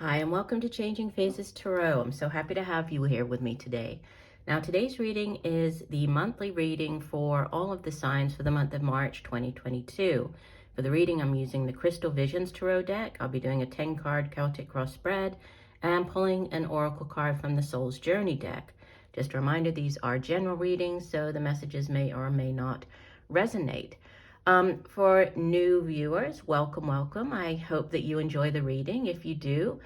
Hi, and welcome to Changing Phases Tarot. I'm so happy to have you here with me today. Now, today's reading is the monthly reading for all of the signs for the month of March 2022. For the reading, I'm using the Crystal Visions Tarot deck. I'll be doing a 10-card Celtic cross spread and pulling an oracle card from the Soul's Journey deck. Just a reminder, these are general readings, so the messages may or may not resonate. For new viewers, welcome. I hope that you enjoy the reading. If you do,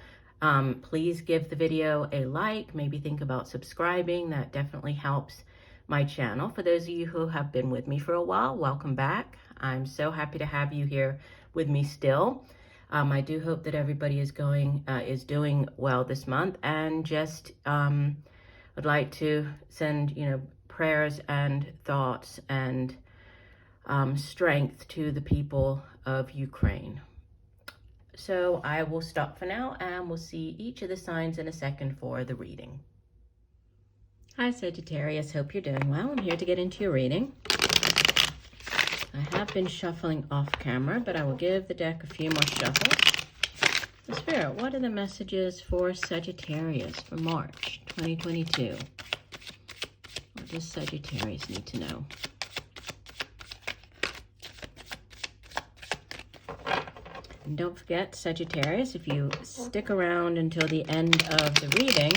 please give the video a like, maybe think about subscribing. That definitely helps my channel. For those of you who have been with me for a while, welcome back. I'm so happy to have you here with me still. I do hope that everybody is doing well this month, and just would like to send prayers and thoughts and strength to the people of Ukraine. So I will stop for now, and we'll see each of the signs in a second for the reading. Hi Sagittarius, hope you're doing well. I'm here to get into your reading. I have been shuffling off camera, but I will give the deck a few more shuffles. So Spirit, what are the messages for Sagittarius for March 2022? What does Sagittarius need to know? And don't forget, Sagittarius, if you stick around until the end of the reading,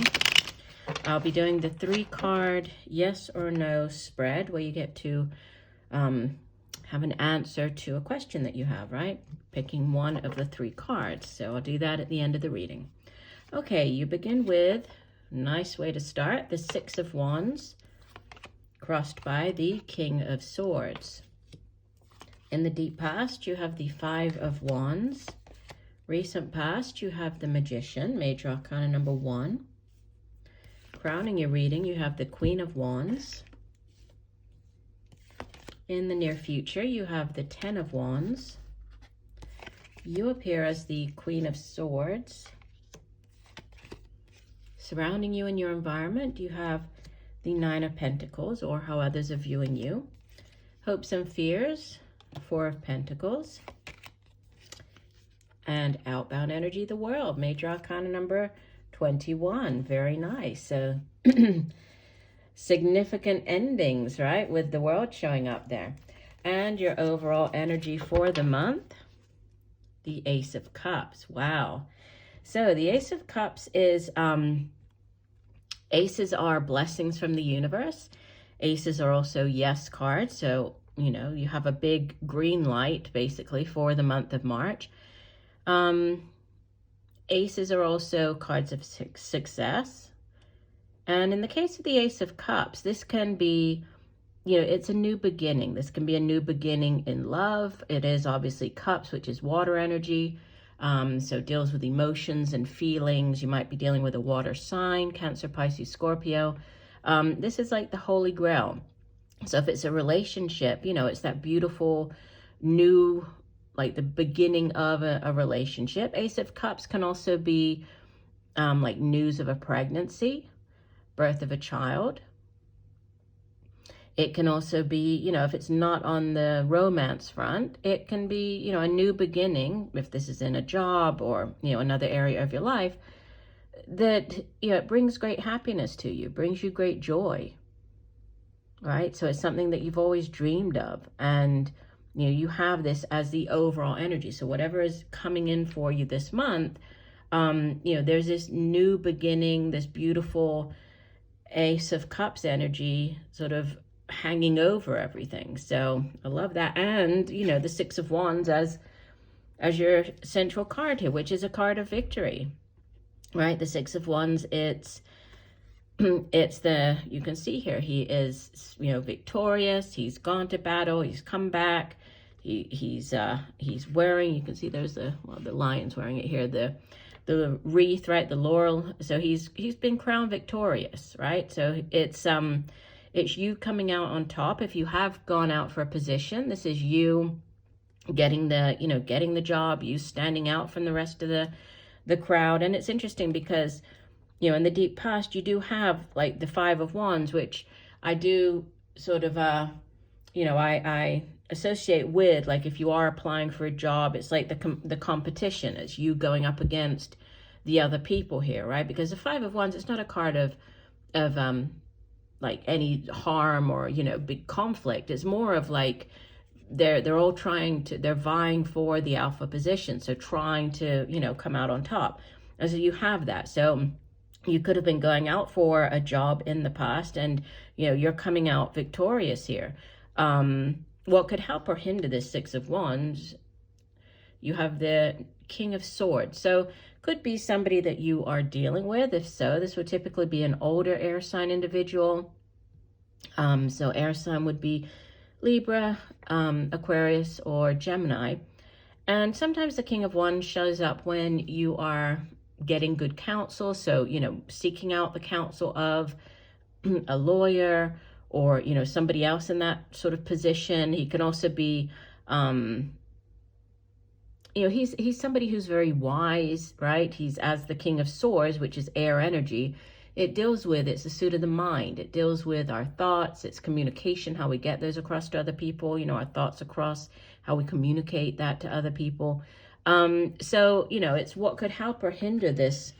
I'll be doing the 3-card yes or no spread, where you get to have an answer to a question that you have, right? Picking one of the 3 cards. So I'll do that at the end of the reading. Okay, you begin with, nice way to start, the 6 of Wands, crossed by the King of Swords. In the deep past, you have the 5 of Wands. Recent past, you have the Magician, Major Arcana number 1. Crowning your reading, you have the Queen of Wands. In the near future, you have the 10 of Wands. You appear as the Queen of Swords. Surrounding you in your environment, you have the 9 of Pentacles, or how others are viewing you. Hopes and fears, 4 of Pentacles. And outbound energy, the World, Major Arcana number 21. Very nice. So significant endings, right, with the World showing up there. And your overall energy for the month, the Ace of Cups. Wow. So the Ace of Cups is, aces are blessings from the universe. Aces are also yes cards. So you have a big green light, basically, for the month of March. Aces are also cards of success. And in the case of the Ace of Cups, this can be, it's a new beginning. This can be a new beginning in love. It is obviously cups, which is water energy. So it deals with emotions and feelings. You might be dealing with a water sign, Cancer, Pisces, Scorpio. This is like the Holy Grail. So if it's a relationship, it's that beautiful new, like the beginning of a relationship. Ace of Cups can also be like news of a pregnancy, birth of a child. It can also be, if it's not on the romance front, it can be, a new beginning, if this is in a job or, another area of your life, that, it brings great happiness to you, brings you great joy. Right? So it's something that you've always dreamed of, and you have this as the overall energy. So whatever is coming in for you this month, there's this new beginning, this beautiful Ace of Cups energy sort of hanging over everything. So I love that. And the 6 of Wands as your central card here, which is a card of victory, right? The 6 of Wands, it's you can see here, he is, victorious. He's gone to battle. He's come back. He's wearing, you can see there's the lion's wearing it here, the wreath, right? The laurel. So he's been crowned victorious, right? So it's you coming out on top. If you have gone out for a position, this is you getting the job, you standing out from the rest of the crowd. And it's interesting because in the deep past, you do have like the 5 of Wands, which I do sort of, I associate with, like, if you are applying for a job, it's like the competition. It's you going up against the other people here, right? Because the Five of Wands, it's not a card of like any harm or, you know, big conflict. It's more of like they're all they're vying for the alpha position, so trying to, you know, come out on top. And so you have that. So you could have been going out for a job in the past, and, you know, you're coming out victorious here. What could help or hinder this Six of Wands? You have the King of Swords. So could be somebody that you are dealing with. If so, this would typically be an older air sign individual. So air sign would be Libra, Aquarius, or Gemini. And sometimes the King of Wands shows up when you are getting good counsel. So, you know, seeking out the counsel of a lawyer or, you know, somebody else in that sort of position. He can also be, you know, he's somebody who's very wise, right? He's, as the King of Swords, which is air energy, it deals with, it's a suit of the mind. It deals with our thoughts, it's communication, how we get those across to other people, you know, our thoughts across, how we communicate that to other people. So, you know, it's what could help or hinder this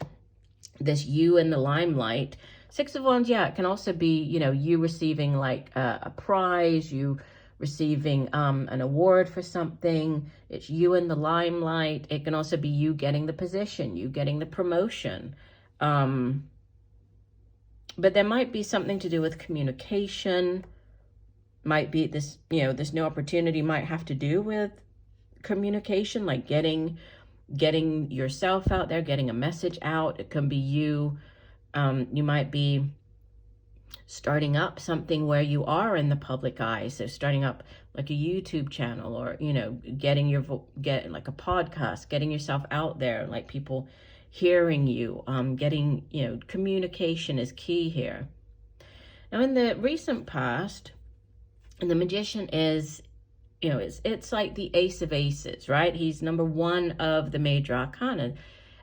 you in the limelight. Six of Wands, yeah, it can also be, you know, you receiving like a prize, you receiving an award for something. It's you in the limelight. It can also be you getting the position, you getting the promotion. But there might be something to do with communication. Might be this, you know, this new opportunity might have to do with communication, like getting yourself out there, getting a message out. It can be you. You might be starting up something where you are in the public eye. So starting up like a YouTube channel, or, you know, getting like a podcast, getting yourself out there, like people hearing you, getting, you know, communication is key here. Now in the recent past, the Magician is, you know, it's like the Ace of Aces, right? He's number one of the major arcana,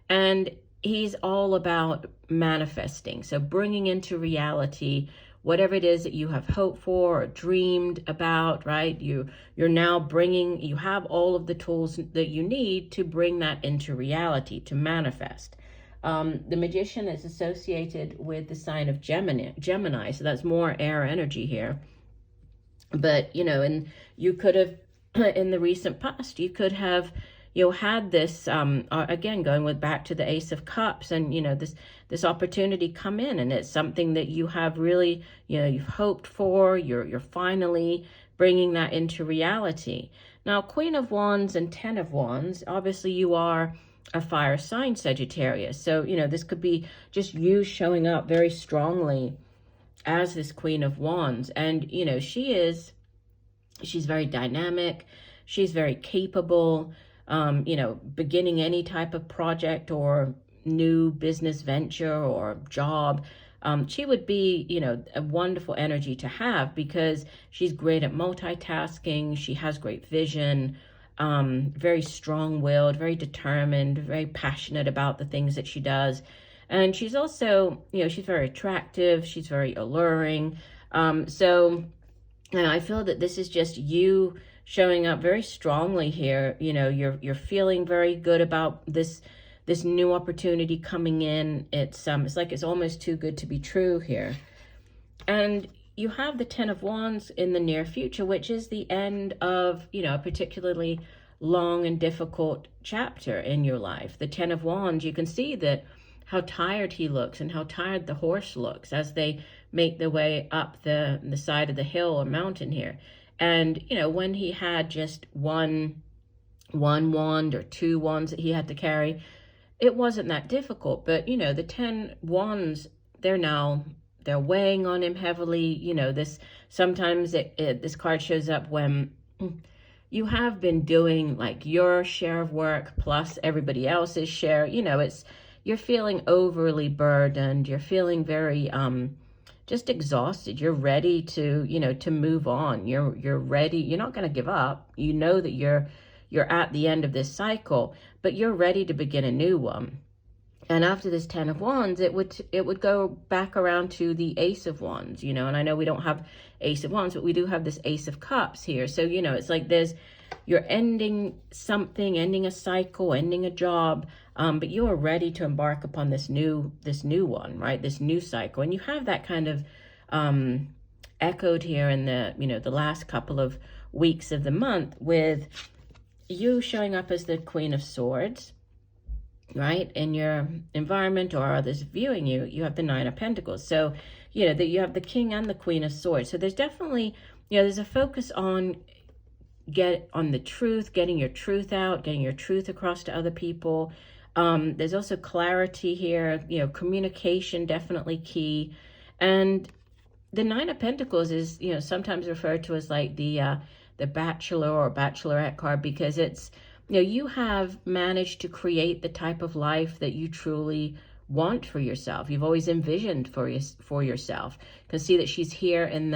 and he's all about manifesting. So bringing into reality whatever it is that you have hoped for or dreamed about, right? You're now bringing, you have all of the tools that you need to bring that into reality, to manifest. The Magician is associated with the sign of Gemini, so that's more air energy here. But, you know, and you could have, in the recent past, you could have, you know, had this, again, going back to the Ace of Cups, and, you know, this opportunity come in, and it's something that you have really, you know, you've hoped for, you're finally bringing that into reality. Now, Queen of Wands and Ten of Wands, obviously you are a fire sign, Sagittarius. So, you know, this could be just you showing up very strongly as this Queen of Wands. And, you know, she's very dynamic. She's very capable, you know, beginning any type of project or new business venture or job. She would be, you know, a wonderful energy to have, because she's great at multitasking. She has great vision, very strong-willed, very determined, very passionate about the things that she does. And she's also, you know, she's very attractive. She's very alluring. So, and I feel that this is just you showing up very strongly here. You know, you're feeling very good about this new opportunity coming in. It's like it's almost too good to be true here. And you have the Ten of Wands in the near future, which is the end of, you know, a particularly long and difficult chapter in your life. The Ten of Wands, you can see that how tired he looks and how tired the horse looks as they make their way up the side of the hill or mountain here. And, you know, when he had just one wand or two wands that he had to carry, it wasn't that difficult. But, you know, the 10 wands, they're weighing on him heavily. You know, sometimes this card shows up when you have been doing like your share of work plus everybody else's share. You know, you're feeling overly burdened. You're feeling very just exhausted. You're ready to, you know, to move on. You're ready. You're not going to give up. You know that you're at the end of this cycle, but you're ready to begin a new one. And after this 10 of Wands, it would go back around to the Ace of Wands, you know. And I know we don't have Ace of Wands, but we do have this Ace of Cups here. So, you know, it's like there's you're ending something, ending a cycle, ending a job, but you are ready to embark upon this new one, right? This new cycle. And you have that kind of echoed here in the, the last couple of weeks of the month, with you showing up as the Queen of Swords, right? In your environment or others viewing you, you have the Nine of Pentacles. So, that you have the King and the Queen of Swords. So there's definitely, there's a focus on the truth, getting your truth out, getting your truth across to other people. There's also clarity here, communication definitely key. And the Nine of Pentacles is, sometimes referred to as like the bachelor or bachelorette card, because it's, you have managed to create the type of life that you truly want for yourself. You've always envisioned for yourself. You can see that she's here in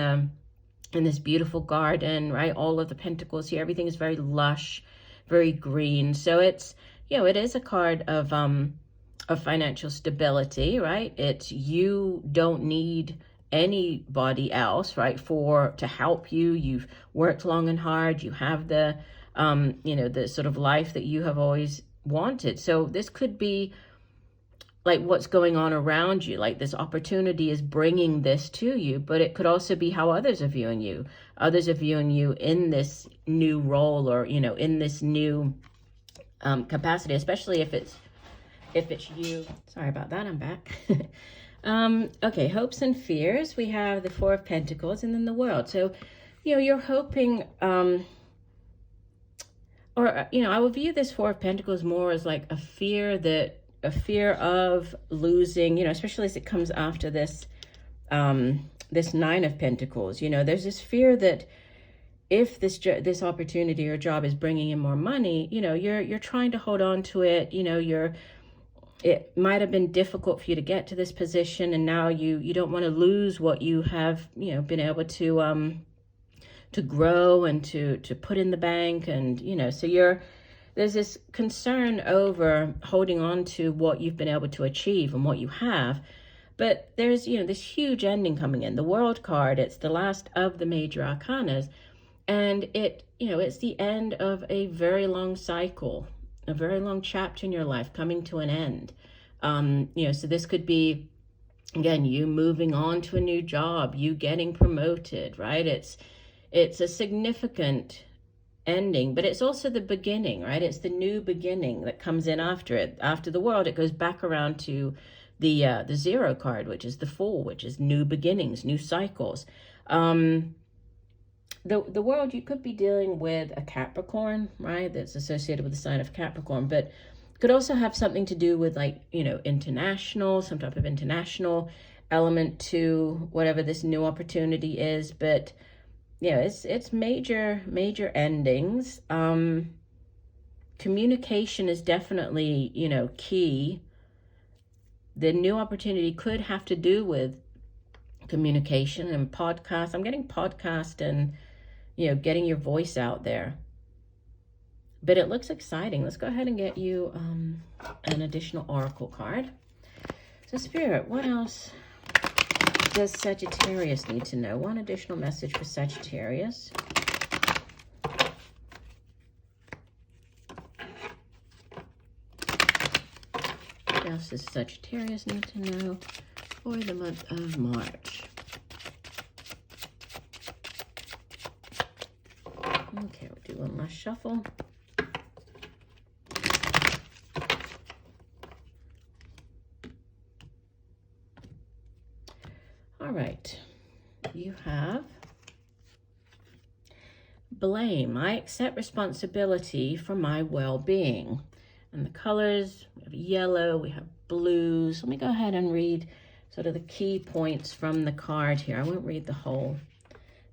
this beautiful garden, right? All of the pentacles here, everything is very lush, very green. So it's, it is a card of financial stability, right? It's, you don't need anybody else, right, to help you. You've worked long and hard. You have the the sort of life that you have always wanted. So this could be like what's going on around you, like this opportunity is bringing this to you, but it could also be how others are viewing you. Others are viewing you in this new role, or in this new capacity, especially if it's you. Sorry about that, I'm back. Okay, hopes and fears. We have the Four of Pentacles and then the World. So, you're hoping, I would view this Four of Pentacles more as like a fear of losing, especially as it comes after this, this Nine of Pentacles. There's this fear that if this opportunity or job is bringing in more money, you're trying to hold on to it. It might have been difficult for you to get to this position, and now you don't want to lose what you have, been able to grow and to put in the bank. And, so there's this concern over holding on to what you've been able to achieve and what you have. But there's, this huge ending coming in. The World card, it's the last of the major arcanas. And it's the end of a very long cycle, a very long chapter in your life coming to an end. So this could be, again, you moving on to a new job, you getting promoted, right? It's a significant ending, but it's also the beginning, right? It's the new beginning that comes in after it. After the World, it goes back around to the Zero card, which is the Fool, which is new beginnings, new cycles. The World, you could be dealing with a Capricorn, right? That's associated with the sign of Capricorn, but could also have something to do with, like, international, some type of international element to whatever this new opportunity is. But it's major endings. Communication is definitely, key. The new opportunity could have to do with communication and podcast. I'm getting podcast and, getting your voice out there. But it looks exciting. Let's go ahead and get you an additional oracle card. So Spirit, what else does Sagittarius need to know? One additional message for Sagittarius. What else does Sagittarius need to know for the month of March? Okay, we'll do one last shuffle. All right, you have blame. I accept responsibility for my well-being. And the colors, we have yellow, we have blues. Let me go ahead and read sort of the key points from the card here. I won't read the whole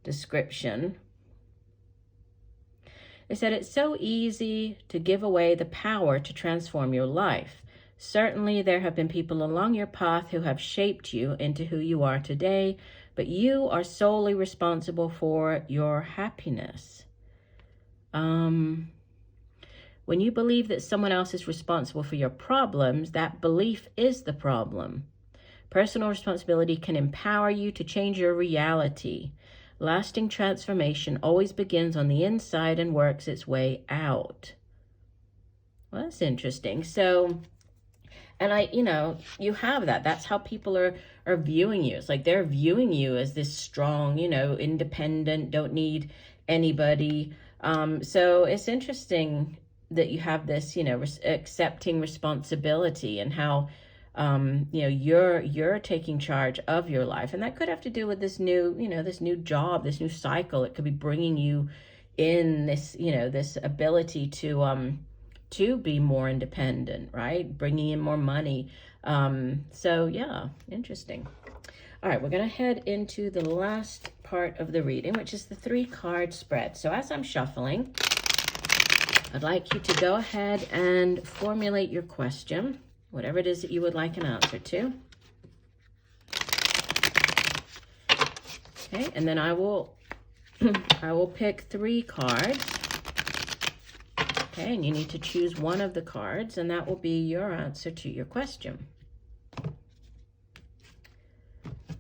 description. It said, it's so easy to give away the power to transform your life. Certainly there have been people along your path who have shaped you into who you are today, but you are solely responsible for your happiness. When you believe that someone else is responsible for your problems, that belief is the problem. Personal responsibility can empower you to change your reality. Lasting transformation always begins on the inside and works its way out. Well, that's interesting. So, and you have that. That's how people are viewing you. It's like they're viewing you as this strong, independent, don't need anybody. So it's interesting that you have this, accepting responsibility, and how, you're taking charge of your life. And that could have to do with this new, this new job, this new cycle. It could be bringing you in this, this ability to be more independent, right? Bringing in more money. So yeah, interesting. All right, we're going to head into the last part of the reading, which is the 3-card spread. So as I'm shuffling, I'd like you to go ahead and formulate your question, whatever it is that you would like an answer to. Okay, and then I will pick 3 cards. Okay, and you need to choose one of the cards, and that will be your answer to your question.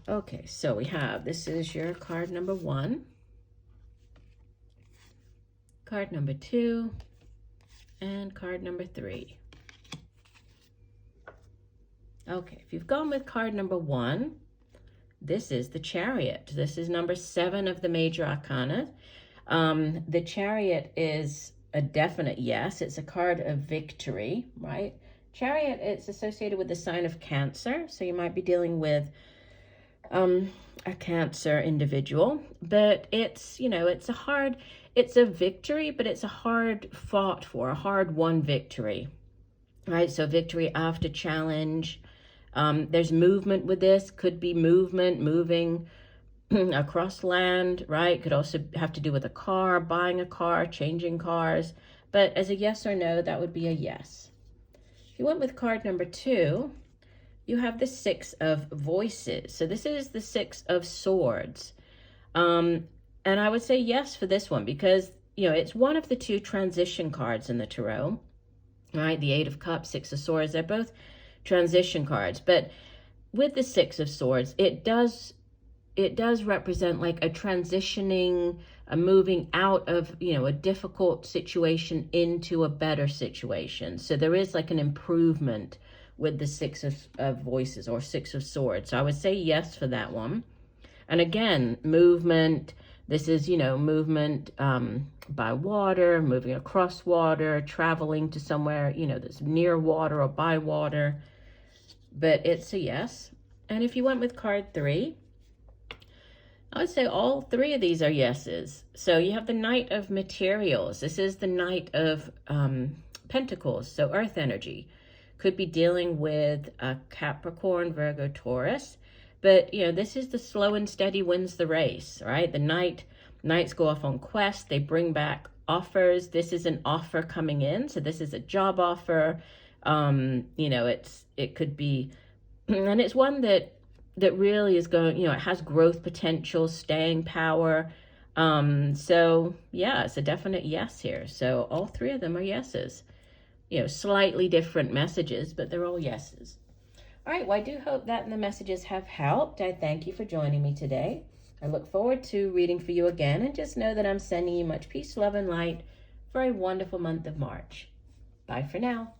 Okay, so we have, this is your card number 1, card number 2, and card number 3. Okay, if you've gone with card number 1, this is the Chariot. This is number 7 of the major arcana. The Chariot is a definite yes. It's a card of victory, right? Chariot, it's associated with the sign of Cancer, so you might be dealing with a Cancer individual, but it's, it's a victory, but it's a hard fought for, a hard won victory, right? So victory after challenge. There's movement with this, could be moving across land, right? Could also have to do with a car, buying a car, changing cars. But as a yes or no, that would be a yes. If you went with card number 2, you have the 6 of Voices. So this is the 6 of Swords. And I would say yes for this one because, it's one of the 2 transition cards in the tarot, right? The 8 of Cups, 6 of Swords, they're both transition cards. But with the 6 of Swords, it does represent like a transitioning, a moving out of, a difficult situation into a better situation. So there is like an improvement with the 6 of Voices or 6 of Swords. So I would say yes for that one. And again, movement. This is, movement by water, moving across water, traveling to somewhere, that's near water or by water. But it's a yes. And if you went with card 3, I would say all 3 of these are yeses. So you have the Knight of Materials. This is the Knight of Pentacles, so earth energy. Could be dealing with a Capricorn, Virgo, Taurus. But, this is the slow and steady wins the race, right? The knights go off on quests. They bring back offers. This is an offer coming in. So this is a job offer. It could be, and it's one that really is going, it has growth potential, staying power. So yeah, it's a definite yes here. So all 3 of them are yeses. Slightly different messages, but they're all yeses. All right, well, I do hope that the messages have helped. I thank you for joining me today. I look forward to reading for you again, and just know that I'm sending you much peace, love, and light for a wonderful month of March. Bye for now.